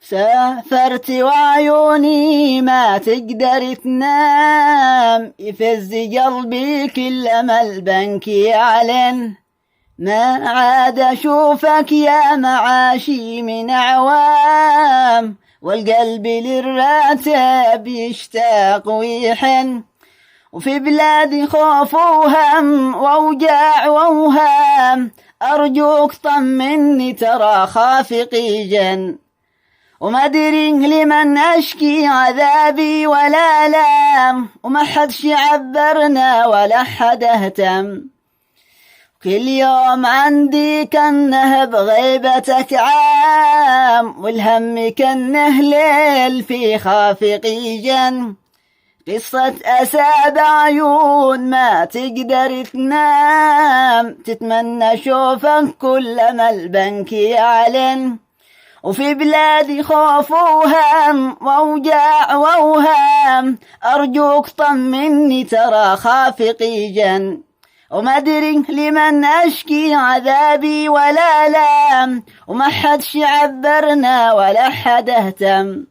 سافرت وعيوني ما تقدر تنام، يفز قلبي كلما البنك يعلن، ما عاد أشوفك يا معاشي من أعوام، والقلب للراتب يشتاق ويحن، وفي بلادي خوف وهم وأوجاع وأوهام، أرجوك طمني ترى خافقي جن، وما أدري لمن أشكي عذابي ولا لام، وما حدش يعبرنا ولا حد اهتم، كل يوم عندي كأنه بغيبتك عام، والهم كأنه ليل في خافقي جن، قصة أسى بعيون ما تقدر تنام، تتمنى شوفك كلما البنك يعلن، وفي بلادي خوف وهم وأوجاع وأوهام، أرجوك طمني ترى خافقي جن، وما أدري لمن أشكي عذابي ولا لام، وما حدش يعبرنا ولا حد اهتم.